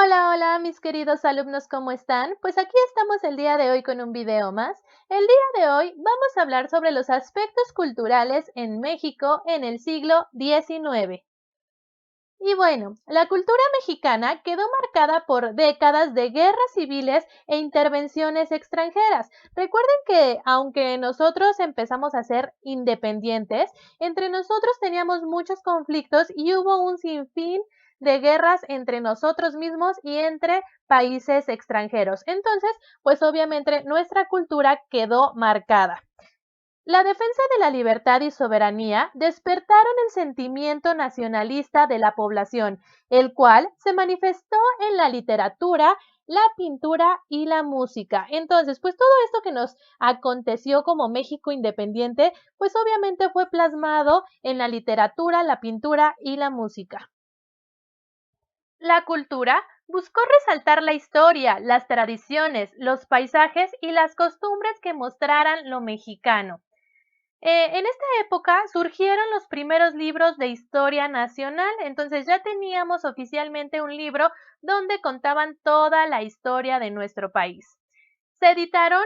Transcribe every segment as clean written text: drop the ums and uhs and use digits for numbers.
Hola, hola, mis queridos alumnos, ¿cómo están? Pues aquí estamos el día de hoy con un video más. El día de hoy vamos a hablar sobre los aspectos culturales en México en el siglo XIX. Y bueno, la cultura mexicana quedó marcada por décadas de guerras civiles e intervenciones extranjeras. Recuerden que aunque nosotros empezamos a ser independientes, entre nosotros teníamos muchos conflictos y hubo un sinfín de guerras entre nosotros mismos y entre países extranjeros. Entonces, pues obviamente nuestra cultura quedó marcada. La defensa de la libertad y soberanía despertaron el sentimiento nacionalista de la población, el cual se manifestó en la literatura, la pintura y la música. Entonces, pues todo esto que nos aconteció como México independiente, pues obviamente fue plasmado en la literatura, la pintura y la música. La cultura buscó resaltar la historia, las tradiciones, los paisajes y las costumbres que mostraran lo mexicano. En esta época surgieron los primeros libros de historia nacional, entonces ya teníamos oficialmente un libro donde contaban toda la historia de nuestro país. Se editaron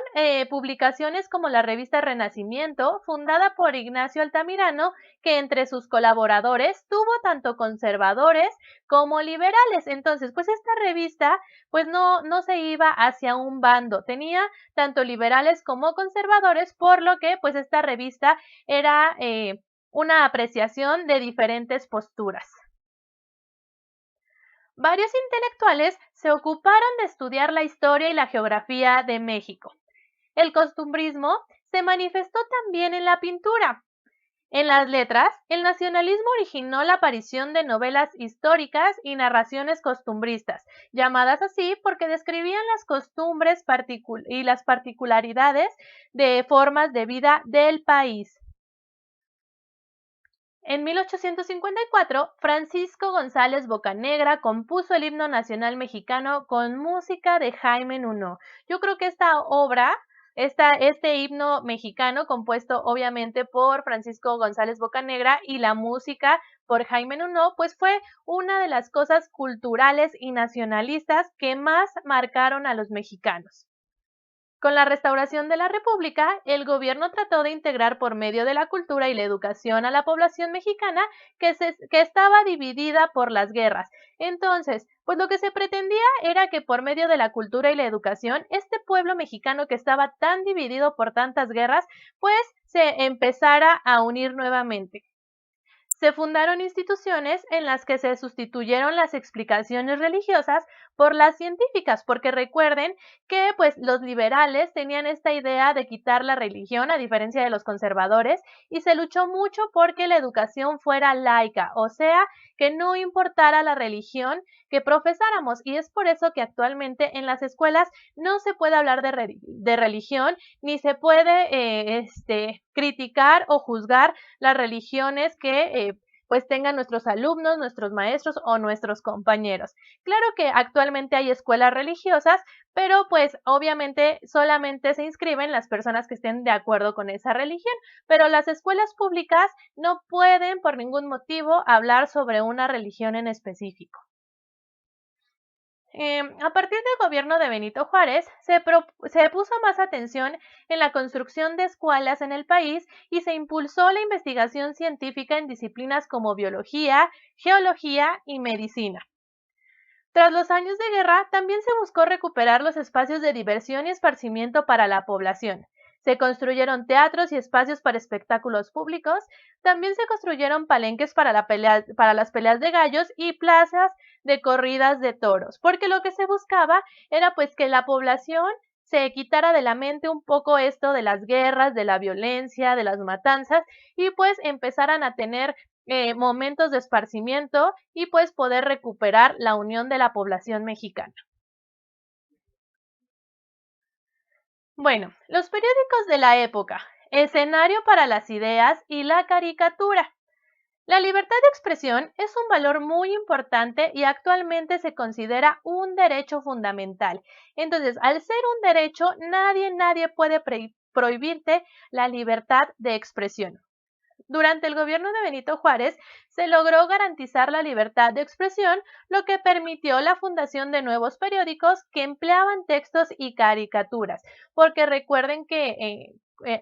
publicaciones como la revista Renacimiento, fundada por Ignacio Altamirano, que entre sus colaboradores tuvo tanto conservadores como liberales. Entonces, pues esta revista pues no se iba hacia un bando, tenía tanto liberales como conservadores, por lo que pues esta revista era una apreciación de diferentes posturas. Varios intelectuales se ocuparon de estudiar la historia y la geografía de México. El costumbrismo se manifestó también en la pintura. En las letras, el nacionalismo originó la aparición de novelas históricas y narraciones costumbristas, llamadas así porque describían las costumbres y las particularidades de formas de vida del país. En 1854, Francisco González Bocanegra compuso el himno nacional mexicano con música de Jaime Nuno. Yo creo que esta obra, este himno mexicano compuesto obviamente por Francisco González Bocanegra y la música por Jaime Nuno, pues fue una de las cosas culturales y nacionalistas que más marcaron a los mexicanos. Con la restauración de la República, el gobierno trató de integrar por medio de la cultura y la educación a la población mexicana que estaba dividida por las guerras. Entonces, pues lo que se pretendía era que por medio de la cultura y la educación, este pueblo mexicano que estaba tan dividido por tantas guerras, pues se empezara a unir nuevamente. Se fundaron instituciones en las que se sustituyeron las explicaciones religiosas por las científicas, porque recuerden que pues los liberales tenían esta idea de quitar la religión a diferencia de los conservadores y se luchó mucho porque la educación fuera laica, o sea, que no importara la religión que profesáramos y es por eso que actualmente en las escuelas no se puede hablar de religión ni se puede criticar o juzgar las religiones que pues tengan nuestros alumnos, nuestros maestros o nuestros compañeros. Claro que actualmente hay escuelas religiosas, pero pues obviamente solamente se inscriben las personas que estén de acuerdo con esa religión, pero las escuelas públicas no pueden por ningún motivo hablar sobre una religión en específico. A partir del gobierno de Benito Juárez, se puso más atención en la construcción de escuelas en el país y se impulsó la investigación científica en disciplinas como biología, geología y medicina. Tras los años de guerra, también se buscó recuperar los espacios de diversión y esparcimiento para la población. Se construyeron teatros y espacios para espectáculos públicos, también se construyeron palenques para, para las peleas de gallos y plazas de corridas de toros, porque lo que se buscaba era pues que la población se quitara de la mente un poco esto de las guerras, de la violencia, de las matanzas y pues empezaran a tener momentos de esparcimiento y pues poder recuperar la unión de la población mexicana. Bueno, los periódicos de la época, escenario para las ideas y la caricatura. La libertad de expresión es un valor muy importante y actualmente se considera un derecho fundamental. Entonces, al ser un derecho, nadie puede prohibirte la libertad de expresión. Durante el gobierno de Benito Juárez se logró garantizar la libertad de expresión, lo que permitió la fundación de nuevos periódicos que empleaban textos y caricaturas, porque recuerden que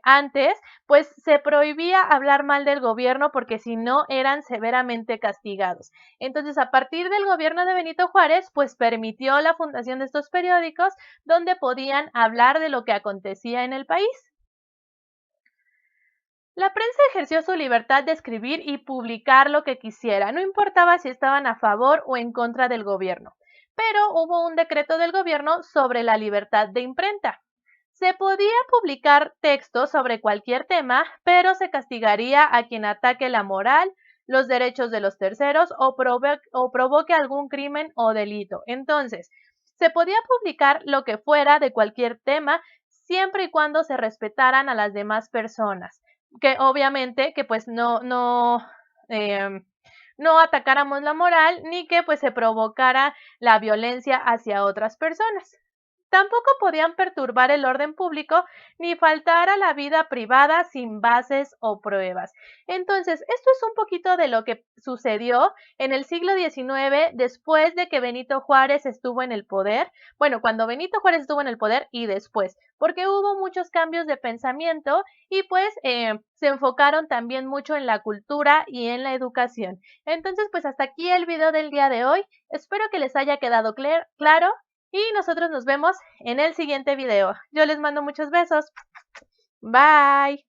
antes pues se prohibía hablar mal del gobierno porque si no eran severamente castigados. Entonces, a partir del gobierno de Benito Juárez, pues permitió la fundación de estos periódicos donde podían hablar de lo que acontecía en el país. La prensa ejerció su libertad de escribir y publicar lo que quisiera, no importaba si estaban a favor o en contra del gobierno. Pero hubo un decreto del gobierno sobre la libertad de imprenta. Se podía publicar textos sobre cualquier tema, pero se castigaría a quien ataque la moral, los derechos de los terceros o provoque algún crimen o delito. Entonces, se podía publicar lo que fuera de cualquier tema, siempre y cuando se respetaran a las demás personas que obviamente que pues no atacáramos la moral ni que pues se provocara la violencia hacia otras personas. Tampoco podían perturbar el orden público ni faltar a la vida privada sin bases o pruebas. Entonces, esto es un poquito de lo que sucedió en el siglo XIX después de que Benito Juárez estuvo en el poder. Bueno, cuando Benito Juárez estuvo en el poder y después, porque hubo muchos cambios de pensamiento y pues se enfocaron también mucho en la cultura y en la educación. Entonces, pues hasta aquí el video del día de hoy. Espero que les haya quedado claro y nosotros nos vemos en el siguiente video. Yo les mando muchos besos. Bye.